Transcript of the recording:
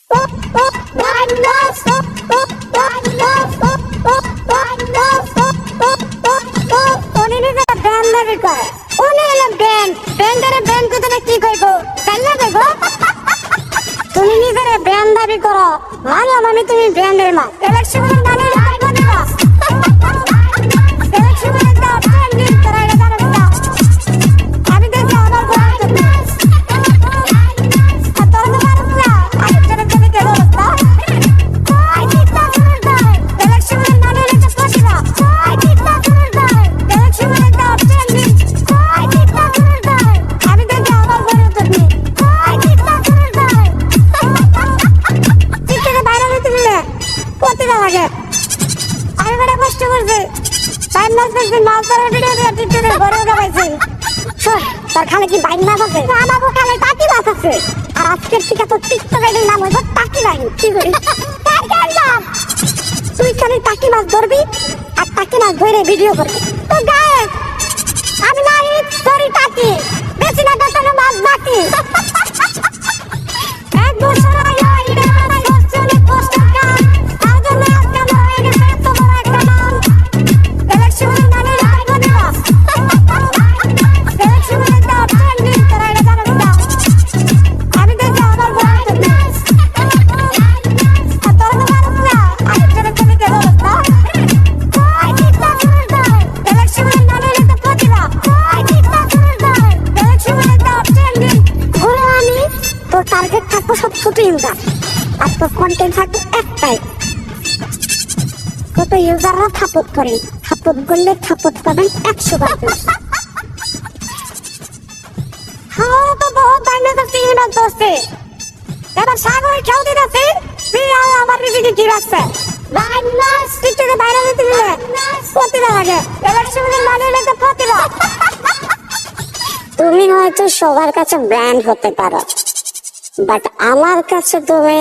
তুমি নিজের ব্র্যান্ড দাবি করো, মানলাম আমি তুমি ব্র্যান্ডের মা। ইলেকশনের মানে আমি দেখি আমার খালে কি বাইন মাছ আছে? আমাকে খালে টাকি মাছ আছে। আর আজকের থেকে তো টিকটকের নাম হইব টাকি বাইন। কি করি তুই খালি টাকি মাছ ধরবি আর টাকি মাছ ধরে ভিডিও করবি। তো গায়ে আমি নাই ধরি টাকি, বেশি না কাটানো মাছ বাকি। এক বছর আগে অনেক কষ্ট কাজ, তার জন্য আজকে আমার হয়ে গেছে এত বড় একটা নাম। ইলেকশনের মানে টার্গেট থাকবো সব ছোট ইউজার, আর তোর কন্টেন্ট থাকবে একটাই। কত ইউজাররা সাপোর্ট করে, সাপোর্ট করলে সাপোর্ট পাবেন 100%। হ্যাঁ তো বহুত বাইরে যাচ্ছে ইউনার দোস্তে, এবার সাগরে খেউ দিতেছে আমার রিভিউ কি রাখছে বাইনাস টিকটকে বাইরে দিতে দিলে প্রতিভা লাগে। ইলেকশনের মানে হলো প্রতিভা। তুমি হয়তো সবার কাছে ব্র্যান্ড হতে পারো, বাট আমার কাছে তুমি